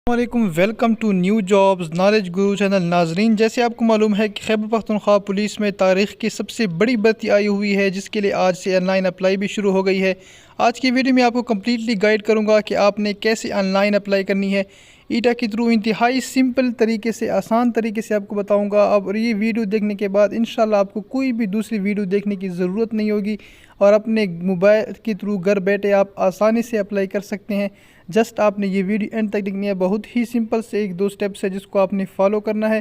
वालेकुम, welcome to new jobs knowledge guru channel. नाजरीन, जैसे आपको मालूम है कि खैबर पख्तूनख्वा पुलिस में तारीख़ की सबसे बड़ी भर्ती आई हुई है, जिसके लिए आज से ऑनलाइन अप्लाई भी शुरू हो गई है। आज की वीडियो में आपको कम्प्लीटली गाइड करूंगा कि आपने कैसे ऑनलाइन अप्लाई करनी है ईटा के थ्रू। इंतहाई सिंपल तरीके से, आसान तरीके से आपको बताऊंगा। और ये वीडियो देखने के बाद इंशाल्लाह आपको कोई भी दूसरी वीडियो देखने की ज़रूरत नहीं होगी और अपने मोबाइल के थ्रू घर बैठे आप आसानी से अप्लाई कर सकते हैं। जस्ट आपने ये वीडियो एंड तक देखनी है। बहुत ही सिंपल से 1-2 स्टेप्स है जिसको आपने फॉलो करना है।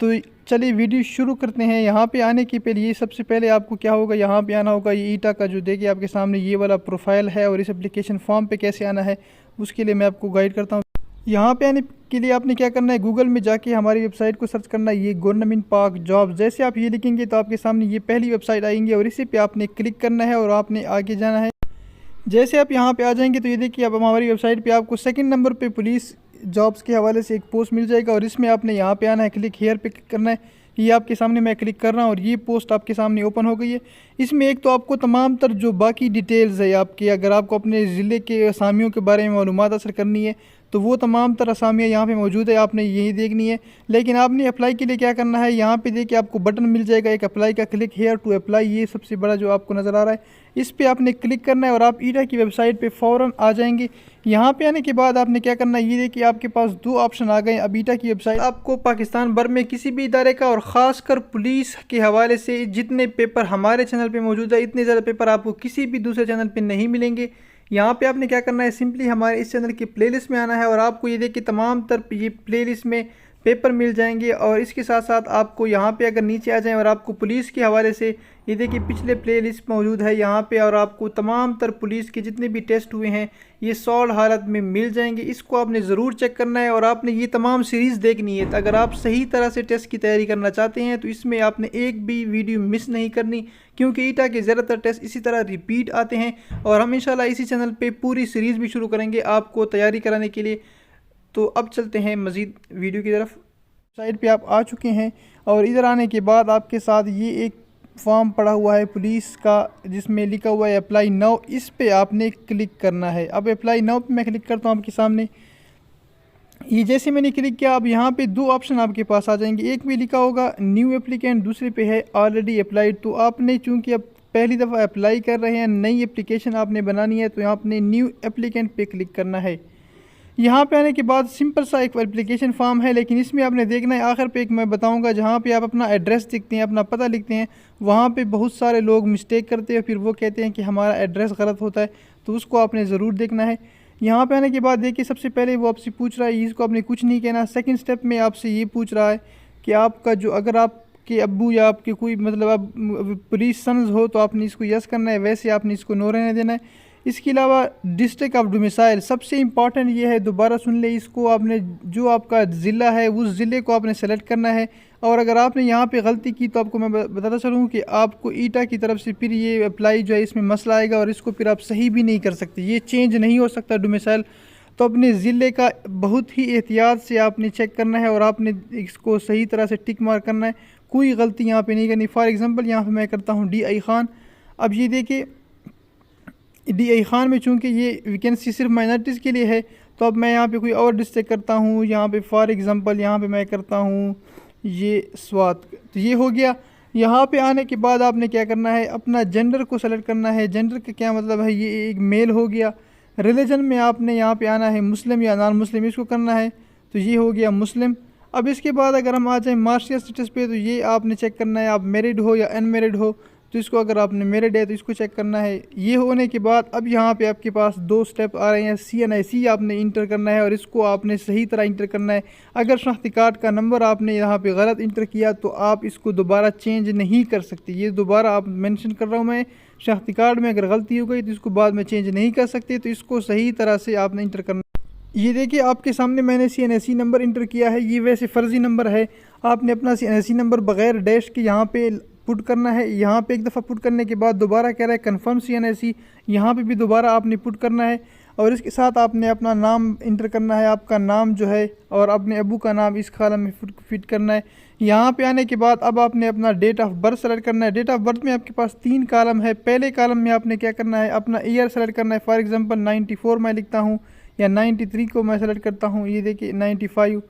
तो चलिए वीडियो शुरू करते हैं। यहाँ पे आने के पहले सबसे पहले आपको क्या होगा, यहाँ पे आना होगा। ये ईटा का जो देखिए आपके सामने ये वाला प्रोफाइल है, और इस एप्लीकेशन फॉर्म पे कैसे आना है उसके लिए मैं आपको गाइड करता हूँ। यहाँ पे आने के लिए आपने क्या करना है, गूगल में जाके हमारी वेबसाइट को सर्च करना है, ये गवर्नमेंट पाक जॉब। जैसे आप ये लिखेंगे तो आपके सामने ये पहली वेबसाइट आएंगे और इसी पे आपने क्लिक करना है और आपने आगे जाना है। जैसे आप यहाँ पे आ जाएंगे तो ये देखिए अब हमारी वेबसाइट पे आपको सेकंड नंबर पे पुलिस जॉब्स के हवाले से एक पोस्ट मिल जाएगा और इसमें आपने यहाँ पे आना है, क्लिक हेयर पे क्लिक करना है। ये आपके सामने मैं क्लिक कर रहा हूँ और ये पोस्ट आपके सामने ओपन हो गई है। इसमें एक तो आपको तमाम तर जो बाकी डिटेल्स है आपकी, अगर आपको अपने ज़िले के असामियों के बारे में मालूमात हासिल करनी है तो वो तमाम तर असामियाँ यहाँ पे मौजूद है, आपने यही देखनी है। लेकिन आपने अप्लाई के लिए क्या करना है, यहाँ पे देखिए आपको बटन मिल जाएगा एक अप्लाई का, क्लिक हेयर टू अप्लाई। ये सबसे बड़ा जो आपको नज़र आ रहा है, इस पे आपने क्लिक करना है और आप ईटा की वेबसाइट पे फ़ौरन आ जाएंगे। यहाँ पे आने के बाद आपने क्या करना है, ये देखिए आपके पास 2 ऑप्शन आ गए। अब ईटा की वेबसाइट आपको पाकिस्तान भर में किसी भी इदारे का और ख़ासकर पुलिस के हवाले से जितने पेपर हमारे चैनल पे मौजूद है, इतने ज़्यादा पेपर आपको किसी भी दूसरे चैनल पे नहीं मिलेंगे। यहाँ पे आपने क्या करना है, सिंपली हमारे इस चैनल की प्लेलिस्ट में आना है और आपको ये देखिए तमाम तर ये प्लेलिस्ट में पेपर मिल जाएंगे। और इसके साथ साथ आपको यहाँ पे अगर नीचे आ जाएं और आपको पुलिस के हवाले से ये देखिए पिछले प्लेलिस्ट मौजूद है यहाँ पे, और आपको तमाम तर पुलिस के जितने भी टेस्ट हुए हैं ये सॉल्व हालत में मिल जाएंगे। इसको आपने ज़रूर चेक करना है और आपने ये तमाम सीरीज़ देखनी है। तो अगर आप सही तरह से टेस्ट की तैयारी करना चाहते हैं तो इसमें आपने एक भी वीडियो मिस नहीं करनी, क्योंकि ईटा के ज़्यादातर टेस्ट इसी तरह रिपीट आते हैं। और हम इंशाल्लाह इसी चैनल पे पूरी सीरीज़ भी शुरू करेंगे आपको तैयारी कराने के लिए। तो अब चलते हैं मज़ीद वीडियो की तरफ। साइट पे आप आ चुके हैं और इधर आने के बाद आपके साथ ये एक फॉर्म पड़ा हुआ है पुलिस का, जिसमें लिखा हुआ है अप्लाई नाउ। इस पे आपने क्लिक करना है। अब अप्लाई नाउ पे मैं क्लिक करता हूँ आपके सामने। ये जैसे मैंने क्लिक किया, अब यहाँ पे 2 ऑप्शन आपके पास आ जाएंगे। एक में लिखा होगा न्यू एप्लीकेंट, दूसरे पे है ऑलरेडी अप्लाइड। तो आपने चूँकि अब पहली दफ़ा अप्लाई कर रहे हैं, नई एप्लीकेशन आपने बनानी है, तो यहाँ आपने न्यू एप्लीकेंट पे क्लिक करना है। यहाँ पे आने के बाद सिंपल सा एक एप्लीकेशन फॉर्म है, लेकिन इसमें आपने देखना है आखिर पे एक मैं बताऊंगा, जहाँ पे आप अपना एड्रेस लिखते हैं, अपना पता लिखते हैं, वहाँ पे बहुत सारे लोग मिस्टेक करते हैं, फिर वो कहते हैं कि हमारा एड्रेस गलत होता है, तो उसको आपने ज़रूर देखना है। यहाँ पे आने के बाद देखिए सबसे पहले वो आपसे पूछ रहा है, इसको आपने कुछ नहीं कहना। सेकंड स्टेप में आपसे ये पूछ रहा है कि आपका जो, अगर आपके अब्बू या आपके कोई मतलब आप पुलिस सन्स हो तो आपने इसको यस करना है, वैसे आपने इसको नो रहने देना है। इसके अलावा डिस्ट्रिक्ट ऑफ डोमिसाइल, सबसे इम्पॉर्टेंट ये है, दोबारा सुन ले इसको, आपने जो आपका ज़िला है उस ज़िले को आपने सेलेक्ट करना है। और अगर आपने यहाँ पे गलती की तो आपको मैं बताता चलूँ कि आपको ईटा की तरफ से फिर ये अप्लाई जो है इसमें मसला आएगा और इसको फिर आप सही भी नहीं कर सकते, ये चेंज नहीं हो सकता डोमिसाइल। तो अपने ज़िले का बहुत ही एहतियात से आपने चेक करना है और आपने इसको सही तरह से टिक मार्क करना है, कोई गलती यहाँ पर नहीं करनी। फॉर एग्ज़ाम्पल यहाँ पर मैं करता हूँ DI खान। अब ये देखिए DI खान में चूँकि ये वैकेंसी सिर्फ माइनॉरिटीज़ के लिए है, तो अब मैं यहाँ पे कोई और डिस्ट्रिक्ट करता हूँ। यहाँ पे फॉर एग्ज़ाम्पल यहाँ पे मैं करता हूँ ये स्वात। तो ये हो गया। यहाँ पे आने के बाद आपने क्या करना है, अपना जेंडर को सेलेक्ट करना है। जेंडर का क्या मतलब है, ये एक मेल हो गया। रिलीजन में आपने यहाँ पे आना है मुस्लिम या नॉन मुस्लिम, इसको करना है, तो ये हो गया मुस्लिम। अब इसके बाद अगर हम आ जाएँ मार्शियल स्टेटस पे, तो ये आपने चेक करना है आप मैरिड हो या अनमेरिड हो। तो इसको अगर आपने मैरिड है तो इसको चेक करना है। ये होने के बाद अब यहाँ पे आपके पास 2 स्टेप आ रहे हैं। CNIC आपने इंटर करना है और इसको आपने सही तरह इंटर करना है। अगर शनाख्ती कार्ड का नंबर आपने यहाँ पे गलत इंटर किया तो आप इसको दोबारा चेंज नहीं कर सकते। ये दोबारा आप मेंशन कर रहा हूँ मैं, शनाख्ती कार्ड में अगर गलती हो गई तो इसको बाद में चेंज नहीं कर सकते, तो इसको सही तरह से आपने इंटर करना। ये देखिए आपके सामने मैंने CNIC नंबर इंटर किया है। ये वैसे फ़र्ज़ी नंबर है, आपने अपना CNIC नंबर बग़ैर डैश के यहाँ पे पुट करना है। यहाँ पे एक दफ़ा पुट करने के बाद दोबारा कह रहा है कन्फर्म CNIC, यहाँ पे भी दोबारा आपने पुट करना है। और इसके साथ आपने अपना नाम इंटर करना है, आपका नाम जो है, और अपने अबू का नाम इस कॉलम में फिट करना है। यहाँ पे आने के बाद अब आपने अपना डेट ऑफ बर्थ सेलेक्ट करना है। डेट ऑफ बर्थ में आपके पास 3 कॉलम है। पहले कॉलम में आपने क्या करना है, अपना ईयर सेलेक्ट करना है। फॉर एग्जांपल 94 मैं लिखता हूँ। या 93 को मैं सेलेक्ट करता हूँ, ये देखिए 95,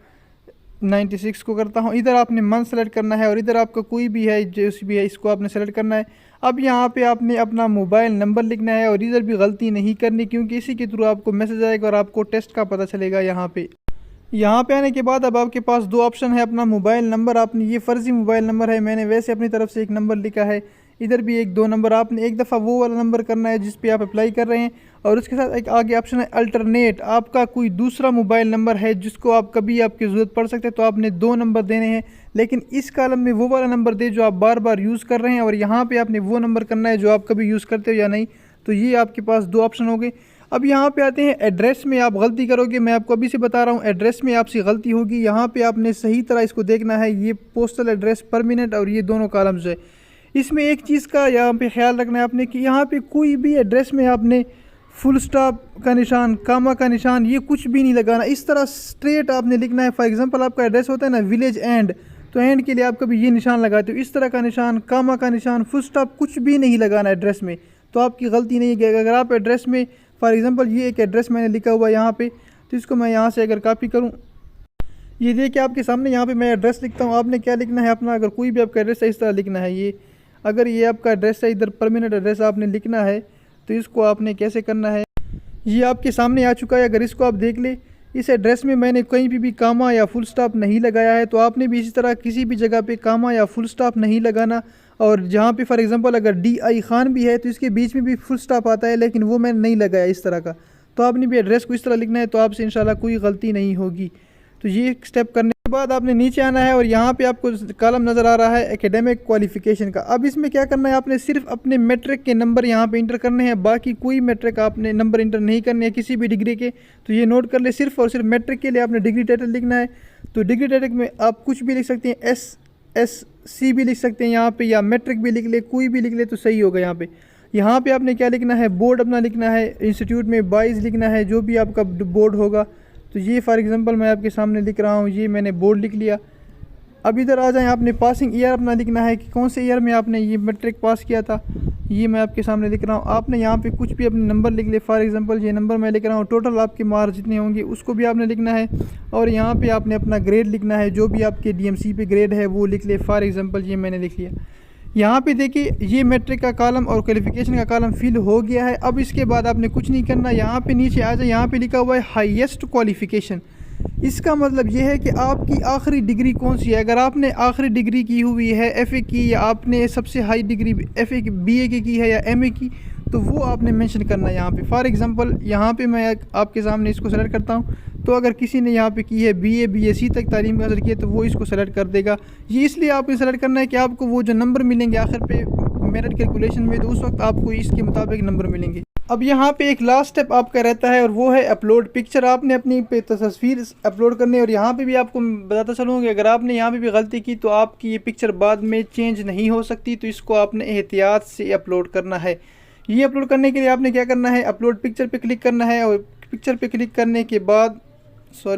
96 को करता हूँ। इधर आपने मंथ सेलेक्ट करना है और इधर आपका कोई भी है जो भी है इसको आपने सेलेक्ट करना है। अब यहाँ पे आपने अपना मोबाइल नंबर लिखना है और इधर भी गलती नहीं करनी, क्योंकि इसी के थ्रू आपको मैसेज आएगा और आपको टेस्ट का पता चलेगा। यहाँ पे आने के बाद अब आपके पास दो ऑप्शन है। अपना मोबाइल नंबर, आपने ये फ़र्ज़ी मोबाइल नंबर है, मैंने वैसे अपनी तरफ से एक नंबर लिखा है, इधर भी एक 2 नंबर, आपने एक दफ़ा वो वाला नंबर करना है जिस पे आप अप्लाई कर रहे हैं। और उसके साथ एक आगे ऑप्शन है अल्टरनेट, आपका कोई दूसरा मोबाइल नंबर है जिसको आप कभी आपकी ज़रूरत पड़ सकते हैं, तो आपने 2 नंबर देने हैं, लेकिन इस कॉलम में वो वाला नंबर दे जो आप बार बार यूज़ कर रहे हैं, और यहाँ पे आपने वो नंबर करना है जो आप कभी यूज़ करते हो या नहीं। तो ये आपके पास 2 ऑप्शन हो गए। अब यहाँ पे आते हैं एड्रेस में आप गलती करोगे, मैं आपको अभी से बता रहा हूँ एड्रेस में आपसे गलती होगी। यहाँ पे आपने सही तरह इसको देखना है, ये पोस्टल एड्रेस, परमानेंट और ये दोनों कॉलम्स है। इसमें एक चीज़ का यहाँ पे ख्याल रखना है आपने कि यहाँ पे कोई भी एड्रेस में आपने फुल स्टॉप का निशान, कामा का निशान, ये कुछ भी नहीं लगाना। इस तरह स्ट्रेट आपने लिखना है। फॉर एग्जांपल आपका एड्रेस होता है ना विलेज एंड, तो एंड के लिए आप कभी ये निशान लगाते हो, इस तरह का निशान, कामा का निशान, फुल स्टॉप कुछ भी नहीं लगाना एड्रेस में, तो आपकी गलती नहीं है। अगर आप एड्रेस में फॉर एग्जांपल ये एक एड्रेस मैंने लिखा हुआ यहाँ पे, तो इसको मैं यहाँ से अगर कॉपी करूँ, ये देखिए आपके सामने यहाँ पे मैं एड्रेस लिखता हूँ। आपने क्या लिखना है अपना, अगर कोई भी आपका एड्रेस है इस तरह लिखना है। ये अगर ये आपका एड्रेस है, इधर परमानेंट एड्रेस आपने लिखना है, तो इसको आपने कैसे करना है, ये आपके सामने आ चुका है। अगर इसको आप देख ले, इस एड्रेस में मैंने कहीं भी कामा या फुल स्टॉप नहीं लगाया है, तो आपने भी इसी तरह किसी भी जगह पे कामा या फुल स्टॉप नहीं लगाना। और जहाँ पे फॉर एग्जांपल अगर DI खान भी है, तो इसके बीच में भी फुल स्टॉप आता है, लेकिन वो मैंने नहीं लगाया इस तरह का। तो आपने भी एड्रेस को इस तरह लिखना है, तो आपसे इंशाल्लाह कोई गलती नहीं होगी। तो ये स्टेप करने के बाद आपने नीचे आना है और यहाँ पे आपको कॉलम नज़र आ रहा है एकेडमिक क्वालिफ़िकेशन का। अब इसमें क्या करना है, आपने सिर्फ अपने मैट्रिक के नंबर यहाँ पे इंटर करने हैं, बाकी कोई मैट्रिक आपने नंबर इंटर नहीं करने हैं किसी भी डिग्री के। तो ये नोट कर ले, सिर्फ और सिर्फ मैट्रिक के लिए आपने डिग्री टाइटल लिखना है। तो डिग्री टाइटल में आप कुछ भी लिख सकते हैं, SSC भी लिख सकते हैं यहाँ पे, या मैट्रिक भी लिख ले, कोई भी लिख ले तो सही होगा। यहाँ पे आपने क्या लिखना है, बोर्ड अपना लिखना है, इंस्टीट्यूट में 22 लिखना है, जो भी आपका बोर्ड होगा। तो ये फॉर एग्जांपल मैं आपके सामने लिख रहा हूँ, ये मैंने बोर्ड लिख लिया। अब इधर आ जाएं, आपने पासिंग ईयर अपना लिखना है कि कौन से ईयर में आपने ये मैट्रिक पास किया था, ये मैं आपके सामने लिख रहा हूँ। आपने यहाँ पे कुछ भी अपने नंबर लिख ले, फॉर एग्जांपल ये नंबर मैं लिख रहा हूँ, टोटल आपके मार्क्स जितने होंगे उसको भी आपने लिखना है। और यहाँ पे आपने अपना ग्रेड लिखना है, जो भी आपके DMC पे ग्रेड है वो लिख ले। फॉर एग्जांपल ये मैंने लिख लिया। यहाँ पे देखिए ये मैट्रिक का कॉलम और क्वालिफिकेशन का कॉलम फिल हो गया है। अब इसके बाद आपने कुछ नहीं करना, यहाँ पे नीचे आ जाए, यहाँ पे लिखा हुआ है हाईएस्ट क्वालिफिकेशन। इसका मतलब ये है कि आपकी आखिरी डिग्री कौन सी है। अगर आपने आखिरी डिग्री की हुई है FA की, या आपने सबसे हाई डिग्री FA की BA की है या MA की, तो वो आपने मेंशन करना है यहाँ पे। फॉर एग्जांपल यहाँ पे मैं आपके सामने इसको सेलेक्ट करता हूँ, तो अगर किसी ने यहाँ पे की है BA BSc तक तालीम हासिल की है, तो वो इसको सेलेक्ट कर देगा। ये इसलिए आपने सेलेक्ट करना है कि आपको वो जो नंबर मिलेंगे आखिर पे मेरिट कैलकुलेशन में, तो उस वक्त आपको इसके मुताबिक नंबर मिलेंगे। अब यहाँ पे एक लास्ट स्टेप आपका रहता है और वो है अपलोड पिक्चर। आपने अपनी पे तस्वीर अपलोड करनी है। और यहाँ पे भी आपको बताता चलूँ कि अगर आपने यहाँ पे भी गलती की तो आपकी ये पिक्चर बाद में चेंज नहीं हो सकती, तो इसको आपने एहतियात से अपलोड करना है। ये अपलोड करने के लिए आपने क्या करना है, अपलोड पिक्चर पे क्लिक करना है। और पिक्चर पे क्लिक करने के बाद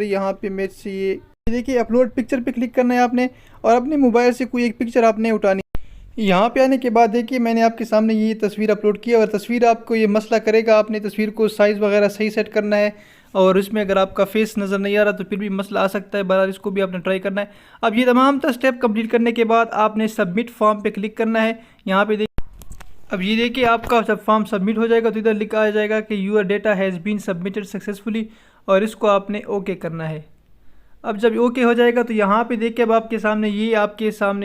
यहाँ पे मेरे से ये देखिए अपलोड पिक्चर पे क्लिक करना है आपने, और अपने मोबाइल से कोई एक पिक्चर आपने उठानी। यहाँ पे आने के बाद देखिए मैंने आपके सामने ये तस्वीर अपलोड की है, और तस्वीर आपको ये मसला करेगा, आपने तस्वीर को साइज़ वगैरह सही सेट करना है। और इसमें अगर आपका फेस नज़र नहीं आ रहा तो फिर भी मसला आ सकता है, बहरहाल इसको भी आपने ट्राई करना है। अब ये तमाम स्टेप कंप्लीट करने के बाद आपने सबमिट फॉर्म पे क्लिक करना है। यहाँ पे अब ये देखिए आपका जब फॉर्म सबमिट हो जाएगा तो इधर लिखा आ जाएगा कि your data has been submitted successfully, और इसको आपने ओके करना है। अब जब ओके हो जाएगा तो यहाँ पे देखिए अब आपके सामने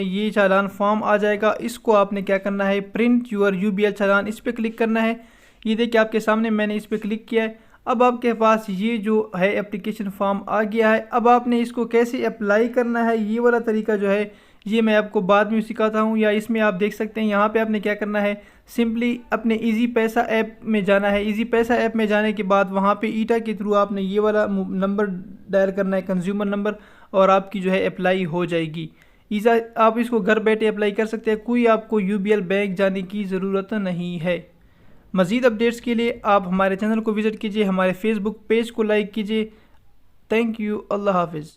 ये चालान फॉर्म आ जाएगा। इसको आपने क्या करना है, प्रिंट यूर UBL चालान, इस पर क्लिक करना है। ये देखिए आपके सामने मैंने इस पर क्लिक किया है। अब आपके पास ये जो है एप्लीकेशन फॉर्म आ गया है। अब आपने इसको कैसे अप्लाई करना है, ये वाला तरीका जो है ये मैं आपको बाद में सिखाता हूँ। या इसमें आप देख सकते हैं यहाँ पे आपने क्या करना है, सिंपली अपने इजी पैसा ऐप में जाना है। इजी पैसा ऐप में जाने के बाद वहाँ पे ईटा के थ्रू आपने ये वाला नंबर डायल करना है, कंज्यूमर नंबर, और आपकी जो है अप्लाई हो जाएगी। ईज़ा आप इसको घर बैठे अप्लाई कर सकते हैं, कोई आपको UBL बैंक जाने की ज़रूरत नहीं है। मज़ीद अपडेट्स के लिए आप हमारे चैनल को विज़िट कीजिए, हमारे फेसबुक पेज को लाइक कीजिए। थैंक यू, अल्लाह हाफिज़।